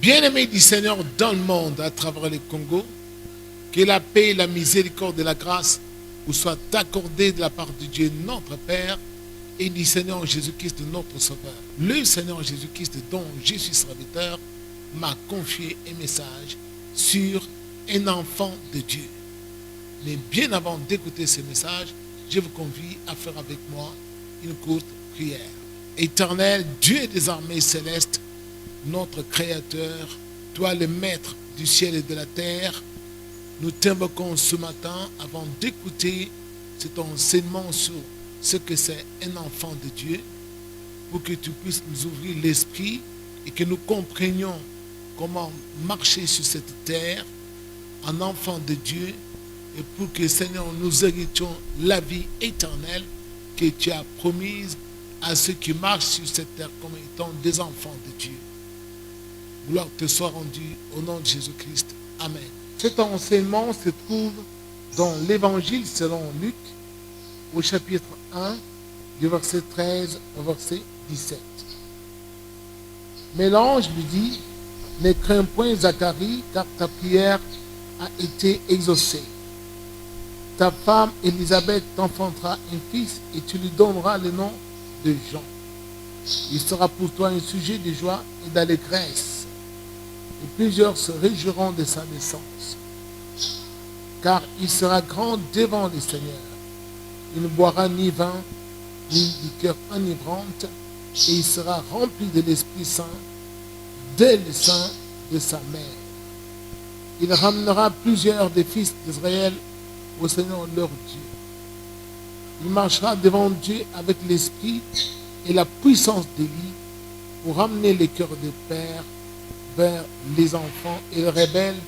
Bien-aimés du Seigneur dans le monde, à travers le Congo, que la paix, la miséricorde et la grâce vous soient accordées de la part de Dieu notre Père et du Seigneur Jésus-Christ notre Sauveur. Le Seigneur Jésus-Christ dont je suis serviteur m'a confié un message sur un enfant de Dieu. Mais bien avant d'écouter ce message, je vous convie à faire avec moi une courte prière. Éternel Dieu des armées célestes, notre Créateur, toi le Maître du ciel et de la terre, nous t'invoquons ce matin avant d'écouter cet enseignement sur ce que c'est un enfant de Dieu, pour que tu puisses nous ouvrir l'esprit et que nous comprenions comment marcher sur cette terre en enfant de Dieu, et pour que, Seigneur, nous héritions la vie éternelle que tu as promise à ceux qui marchent sur cette terre comme étant des enfants de Dieu. Gloire te soit rendue au nom de Jésus-Christ. Amen. Cet enseignement se trouve dans l'Évangile selon Luc, au chapitre 1, du verset 13 au verset 17. Mais l'ange lui dit, ne crains point Zacharie, car ta prière a été exaucée. Ta femme Élisabeth t'enfantera un fils et tu lui donneras le nom de Jean. Il sera pour toi un sujet de joie et d'allégresse, et plusieurs se réjouiront de sa naissance. Car il sera grand devant le Seigneur. Il ne boira ni vin, ni liqueur enivrante, et il sera rempli de l'Esprit Saint dès le sein de sa mère. Il ramènera plusieurs des fils d'Israël au Seigneur leur Dieu. Il marchera devant Dieu avec l'esprit et la puissance d'Élie pour ramener les cœurs des pères vers les enfants et les rebelles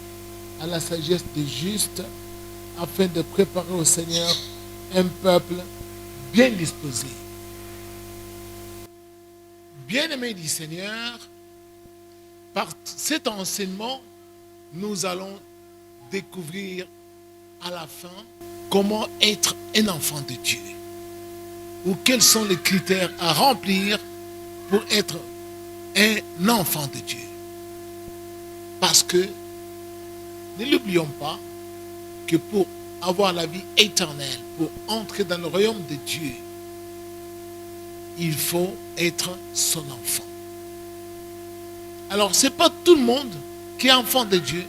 à la sagesse des justes, afin de préparer au Seigneur un peuple bien disposé. Bien-aimés du Seigneur, par cet enseignement, nous allons découvrir à la fin comment être un enfant de Dieu, ou quels sont les critères à remplir pour être un enfant de Dieu. Parce que, ne l'oublions pas, que pour avoir la vie éternelle, pour entrer dans le royaume de Dieu, il faut être son enfant. Alors, ce n'est pas tout le monde qui est enfant de Dieu.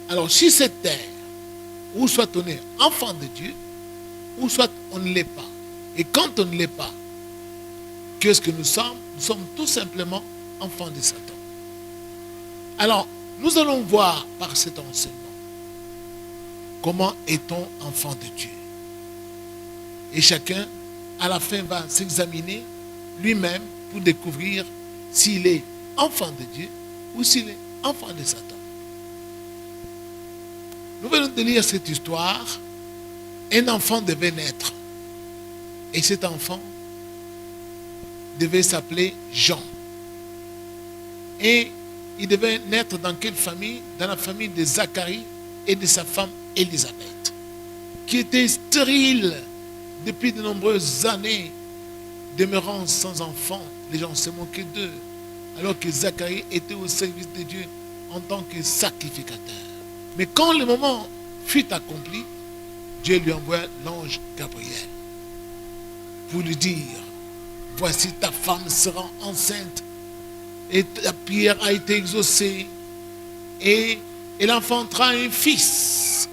Alors, si cette terre, ou soit on est enfant de Dieu, ou soit on ne l'est pas. Et quand on ne l'est pas, qu'est-ce que nous sommes? Nous sommes tout simplement enfants de Satan. Alors, nous allons voir par cet enseignement comment est-on enfant de Dieu. Et chacun, à la fin, va s'examiner lui-même pour découvrir s'il est enfant de Dieu ou s'il est enfant de Satan. Nous venons de lire cette histoire. Un enfant devait naître. Et cet enfant devait s'appeler Jean. Et il devait naître dans quelle famille? Dans la famille de Zacharie et de sa femme Élisabeth, qui était stérile depuis de nombreuses années, demeurant sans enfant. Les gens se moquaient d'eux, alors que Zacharie était au service de Dieu en tant que sacrificateur. Mais quand le moment fut accompli, Dieu lui envoya l'ange Gabriel pour lui dire, voici ta femme sera enceinte et ta prière a été exaucée et elle enfantera un fils.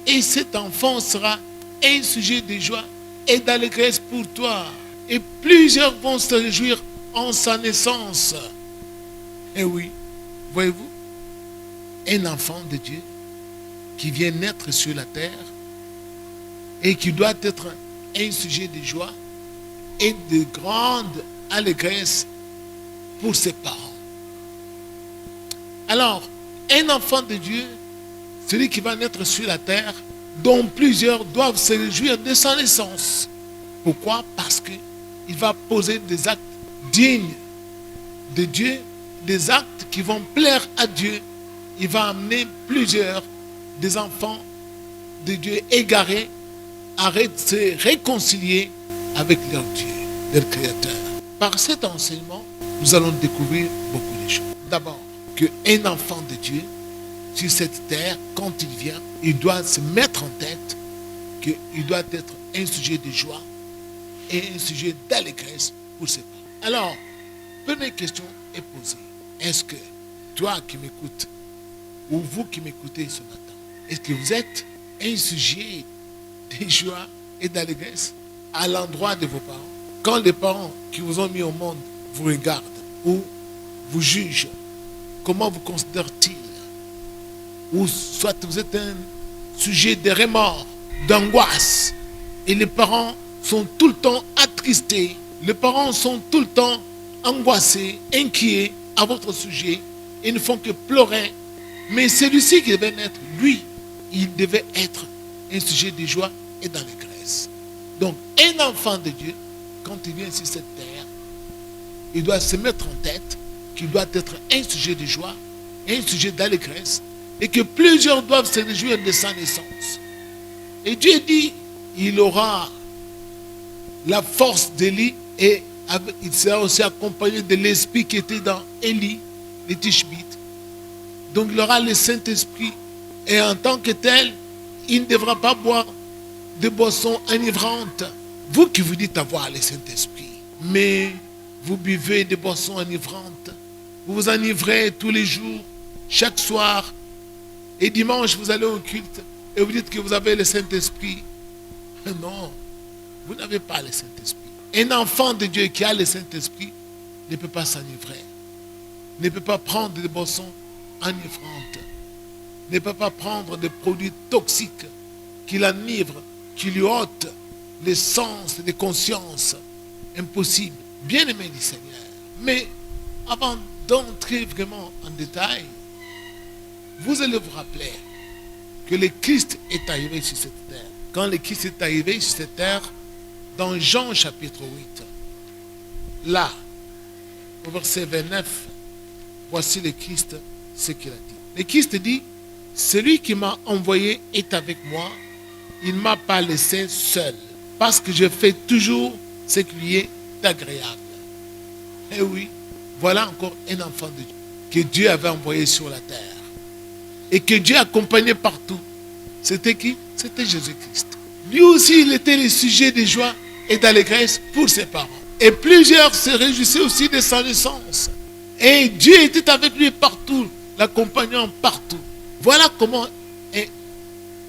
Et cet enfant sera un sujet de joie et d'allégresse pour toi. Et plusieurs vont se réjouir en sa naissance. Et oui, voyez-vous, un enfant de Dieu qui vient naître sur la terre et qui doit être un sujet de joie et de grande allégresse pour ses parents. Alors, un enfant de Dieu, celui qui va naître sur la terre, dont plusieurs doivent se réjouir de sa naissance. Pourquoi? Parce qu'il va poser des actes dignes de Dieu, des actes qui vont plaire à Dieu. Il va amener plusieurs des enfants de Dieu égarés à se réconcilier avec leur Dieu, leur Créateur. Par cet enseignement, nous allons découvrir beaucoup de choses. D'abord, qu'un enfant de Dieu, sur cette terre, quand il vient, il doit se mettre en tête qu'il doit être un sujet de joie et un sujet d'allégresse pour ses parents. Alors, première question est posée. Est-ce que toi qui m'écoutes, ou vous qui m'écoutez ce matin, est-ce que vous êtes un sujet de joie et d'allégresse à l'endroit de vos parents? Quand les parents qui vous ont mis au monde vous regardent ou vous jugent, comment vous considèrent-ils? Ou soit vous êtes un sujet de remords, d'angoisse, et les parents sont tout le temps attristés, les parents sont tout le temps angoissés, inquiets à votre sujet, et ne font que pleurer. Mais celui-ci qui devait naître, lui, il devait être un sujet de joie et d'allégresse. Donc, un enfant de Dieu, quand il vient sur cette terre, il doit se mettre en tête qu'il doit être un sujet de joie et un sujet d'allégresse, et que plusieurs doivent se réjouir de sa naissance. Et Dieu dit, il aura la force d'Élie, et il sera aussi accompagné de l'esprit qui était dans Élie, les Tishbites. Donc il aura le Saint-Esprit, et en tant que tel, il ne devra pas boire de boissons enivrantes. Vous qui vous dites avoir le Saint-Esprit, mais vous buvez des boissons enivrantes, vous vous enivrez tous les jours, chaque soir, et dimanche vous allez au culte, et vous dites que vous avez le Saint-Esprit. Non, vous n'avez pas le Saint-Esprit. Un enfant de Dieu qui a le Saint-Esprit ne peut pas s'enivrer, ne peut pas prendre des boissons enivrantes, ne peut pas prendre des produits toxiques qui l'enivrent, qui lui ôtent les sens de conscience. Impossible. Bien-aimé du Seigneur. Mais avant d'entrer vraiment en détail, vous allez vous rappeler que le Christ est arrivé sur cette terre. Quand le Christ est arrivé sur cette terre, dans Jean chapitre 8, là, au verset 29, voici le Christ, ce qu'il a dit. Le Christ dit, celui qui m'a envoyé est avec moi, il ne m'a pas laissé seul, parce que je fais toujours ce qui lui est agréable. Et oui, voilà encore un enfant de Dieu que Dieu avait envoyé sur la terre et que Dieu accompagnait partout. C'était qui? C'était Jésus-Christ. Lui aussi, il était le sujet de joie et d'allégresse pour ses parents. Et plusieurs se réjouissaient aussi de sa naissance. Et Dieu était avec lui partout, l'accompagnant partout. Voilà comment est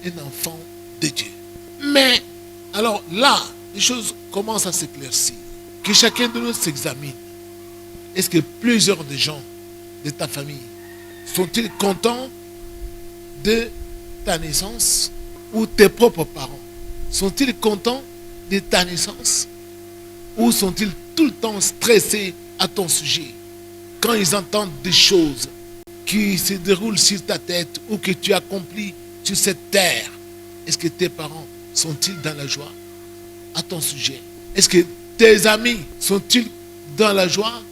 un enfant de Dieu. Mais, alors là, les choses commencent à s'éclaircir. Que chacun de nous s'examine. Est-ce que plusieurs de gens de ta famille sont-ils contents de ta naissance? Ou tes propres parents sont-ils contents de ta naissance? Ou sont-ils tout le temps stressés à ton sujet quand ils entendent des choses qui se déroulent sur ta tête ou que tu accomplis sur cette terre? Est-ce que tes parents sont-ils dans la joie à ton sujet? Est-ce que tes amis sont-ils dans la joie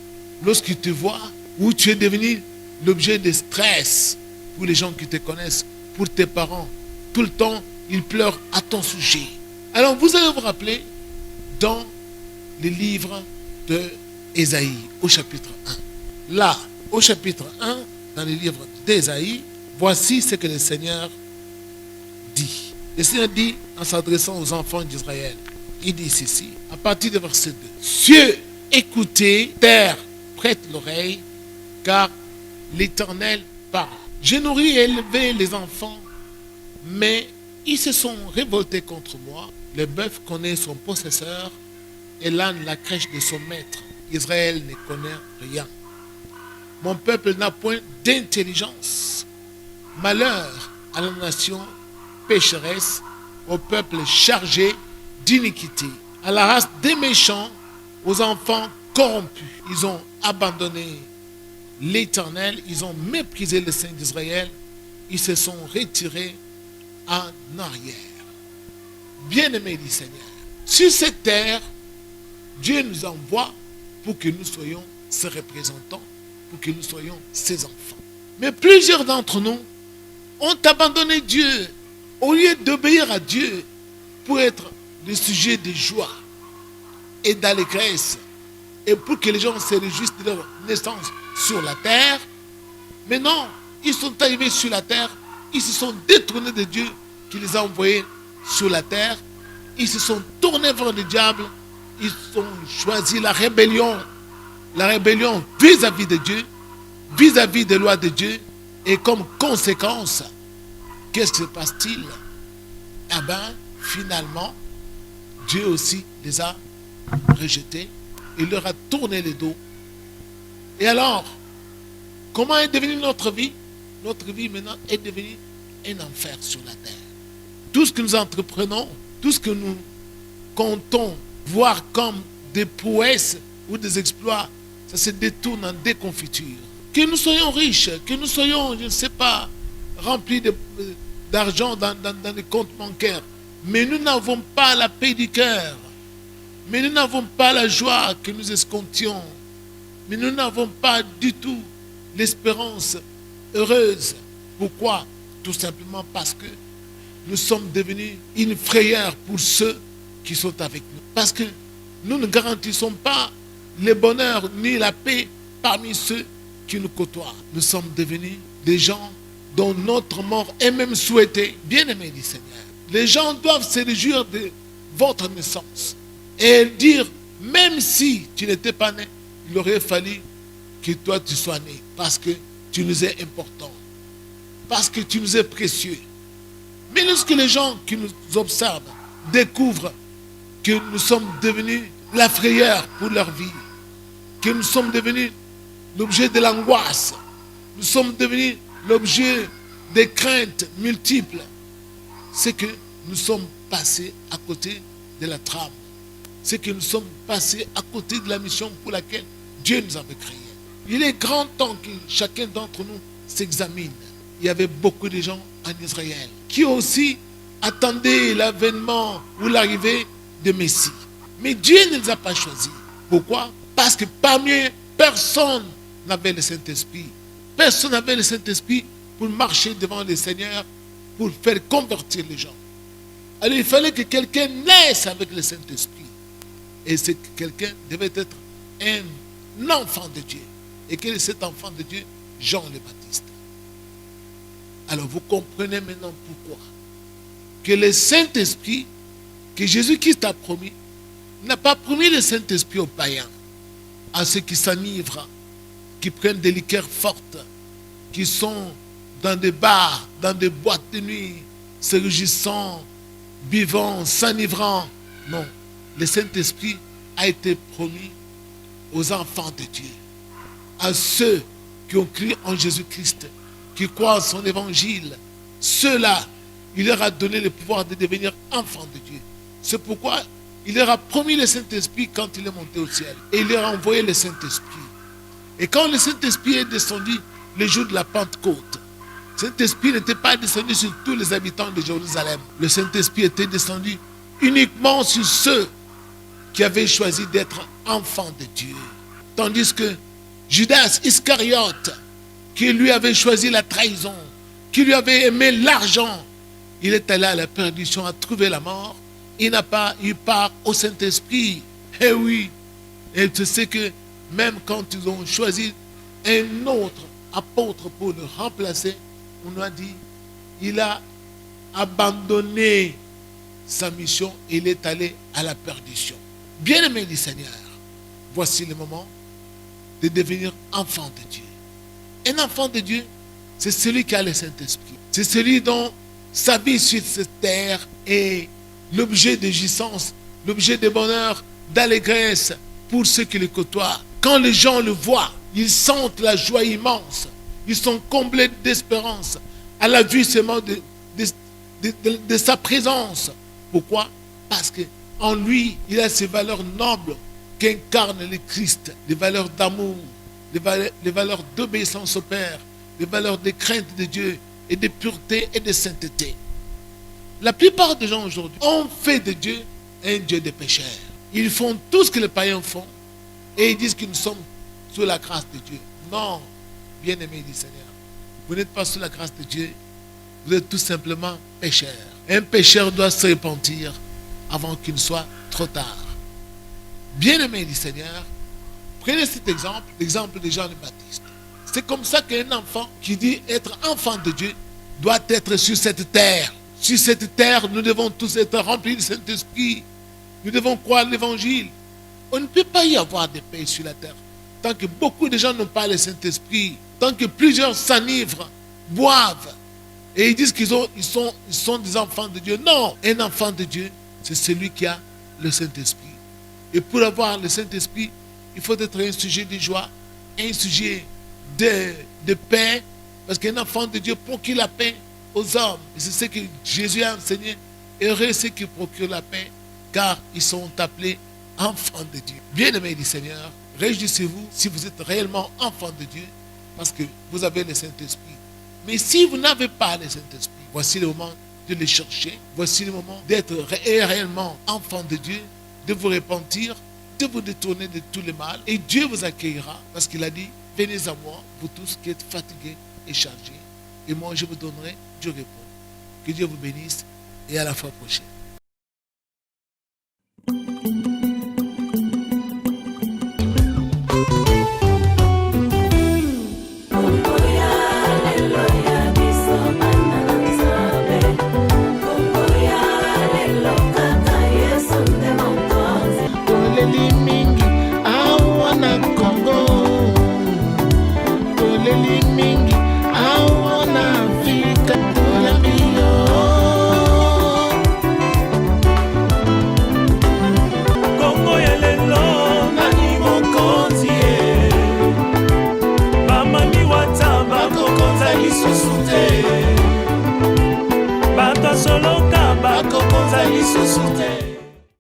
lorsqu'ils te voient, ou tu es devenu l'objet de stress pour les gens qui te connaissent, pour tes parents? Tout le temps, ils pleurent à ton sujet. Alors vous allez vous rappeler dans le livre de Ésaïe, au chapitre 1. Là, au chapitre 1, dans le livre d'Ésaïe, voici ce que le Seigneur dit. Le Seigneur dit en s'adressant aux enfants d'Israël, il dit ceci, à partir du verset 2. Cieux, écoutez, terre, prête l'oreille, car l'Éternel parle. J'ai nourri et élevé les enfants, mais ils se sont révoltés contre moi. Le bœuf connaît son possesseur et l'âne la crèche de son maître. Israël ne connaît rien. Mon peuple n'a point d'intelligence. Malheur à la nation pécheresse, au peuple chargé d'iniquité, à la race des méchants, aux enfants corrompus. Ils ont abandonné l'Éternel, ils ont méprisé le Saint d'Israël, ils se sont retirés en arrière. Bien-aimés du Seigneur, sur cette terre, Dieu nous envoie pour que nous soyons ses représentants, pour que nous soyons ses enfants. Mais plusieurs d'entre nous ont abandonné Dieu au lieu d'obéir à Dieu pour être le sujet de joie et d'allégresse et pour que les gens se réjouissent de leur naissance sur la terre. Mais non, ils sont arrivés sur la terre, ils se sont détournés de Dieu qui les a envoyés sur la terre. Ils se sont tournés vers le diable, ils ont choisi la rébellion vis-à-vis de Dieu, vis-à-vis des lois de Dieu. Et comme conséquence, qu'est-ce qui se passe-t-il? Eh bien, finalement, Dieu aussi les a rejetés. Il leur a tourné le dos. Et alors, comment est devenue notre vie? Notre vie maintenant est devenue un enfer sur la terre. Tout ce que nous entreprenons, tout ce que nous comptons voir comme des prouesses ou des exploits, ça se détourne en déconfiture. Que nous soyons riches, que nous soyons, je ne sais pas, remplis d'argent dans les comptes bancaires, mais nous n'avons pas la paix du cœur, mais nous n'avons pas la joie que nous escomptions, mais nous n'avons pas du tout l'espérance heureuse. Pourquoi? Tout simplement parce que nous sommes devenus une frayeur pour ceux qui sont avec nous. Parce que nous ne garantissons pas le bonheur ni la paix parmi ceux qui nous côtoient. Nous sommes devenus des gens dont notre mort est même souhaitée. Bien-aimés du Seigneur, les gens doivent se réjouir de votre naissance et dire, même si tu n'étais pas né, il aurait fallu que toi tu sois né, parce que tu nous es important, parce que tu nous es précieux. Mais lorsque les gens qui nous observent découvrent que nous sommes devenus la frayeur pour leur vie, que nous sommes devenus l'objet de l'angoisse, nous sommes devenus l'objet des craintes multiples, c'est que nous sommes passés à côté de la trame, c'est que nous sommes passés à côté de la mission pour laquelle Dieu nous avait créés. Il est grand temps que chacun d'entre nous s'examine. Il y avait beaucoup de gens en Israël qui aussi attendaient l'avènement ou l'arrivée de Messie. Mais Dieu ne les a pas choisis. Pourquoi? Parce que parmi eux, personne n'avait le Saint-Esprit. Personne n'avait le Saint-Esprit pour marcher devant le Seigneur, pour faire convertir les gens. Alors il fallait que quelqu'un naisse avec le Saint-Esprit. Et ce quelqu'un devait être un enfant de Dieu. Et quel est cet enfant de Dieu? Jean le Baptiste. Alors vous comprenez maintenant pourquoi que le Saint-Esprit que Jésus-Christ a promis n'a pas promis le Saint-Esprit aux païens, à ceux qui s'enivrent, qui prennent des liqueurs fortes, qui sont dans des bars, dans des boîtes de nuit, se réjouissant, buvant, s'enivrant. Non, le Saint-Esprit a été promis aux enfants de Dieu, à ceux qui ont cru en Jésus-Christ, qui croient en son évangile. Ceux-là, il leur a donné le pouvoir de devenir enfants de Dieu. C'est pourquoi il leur a promis le Saint-Esprit quand il est monté au ciel. Et il leur a envoyé le Saint-Esprit. Et quand le Saint-Esprit est descendu le jour de la Pentecôte, le Saint-Esprit n'était pas descendu sur tous les habitants de Jérusalem. Le Saint-Esprit était descendu uniquement sur ceux qui avaient choisi d'être enfants de Dieu. Tandis que Judas Iscariote, qui lui avait choisi la trahison, qui lui avait aimé l'argent, il est allé à la perdition, a trouvé la mort. Il n'a pas eu part au Saint-Esprit. Eh oui. Et tu sais que même quand ils ont choisi un autre apôtre pour le remplacer, on nous a dit, il a abandonné sa mission et il est allé à la perdition. Bien-aimé du Seigneur, voici le moment de devenir enfant de Dieu. Un enfant de Dieu, c'est celui qui a le Saint-Esprit. C'est celui dont sa vie sur cette terre est l'objet de jouissance, l'objet de bonheur, d'allégresse pour ceux qui le côtoient. Quand les gens le voient, ils sentent la joie immense. Ils sont comblés d'espérance à la vue seulement de sa présence. Pourquoi? Parce qu'en lui, il a ces valeurs nobles qu'incarne le Christ, des valeurs d'amour, les valeurs d'obéissance au Père, les valeurs de crainte de Dieu et de pureté et de sainteté. La plupart des gens aujourd'hui ont fait de Dieu un Dieu de pécheurs. Ils font tout ce que les païens font et ils disent que nous sommes sous la grâce de Dieu. Non, bien-aimés du Seigneur, vous n'êtes pas sous la grâce de Dieu, vous êtes tout simplement pécheurs. Un pécheur doit se repentir avant qu'il ne soit trop tard. Bien-aimés du Seigneur, Prenez cet exemple, l'exemple de Jean le Baptiste. C'est comme ça qu'un enfant qui dit être enfant de Dieu doit être sur cette terre. Sur cette terre, nous devons tous être remplis du Saint-Esprit. Nous devons croire l'évangile. On ne peut pas y avoir de paix sur la terre tant que beaucoup de gens n'ont pas le Saint-Esprit, tant que plusieurs s'enivrent, boivent, et ils disent qu'ils sont des enfants de Dieu. Non, un enfant de Dieu, c'est celui qui a le Saint-Esprit. Et pour avoir le Saint-Esprit, il faut être un sujet de joie, un sujet de paix, parce qu'un enfant de Dieu procure la paix aux hommes. Et c'est ce que Jésus a enseigné. Heureux ceux qui procurent la paix, car ils sont appelés enfants de Dieu. Bien-aimés du Seigneur, réjouissez-vous si vous êtes réellement enfants de Dieu, parce que vous avez le Saint-Esprit. Mais si vous n'avez pas le Saint-Esprit, voici le moment de le chercher. Voici le moment d'être réellement enfant de Dieu, de vous repentir, de vous détourner de tout le mal. Et Dieu vous accueillera, parce qu'il a dit, venez à moi, vous tous qui êtes fatigués et chargés, et moi je vous donnerai du repos. Que Dieu vous bénisse et à la fois prochaine. Bato soloka bakokonza lisusu te.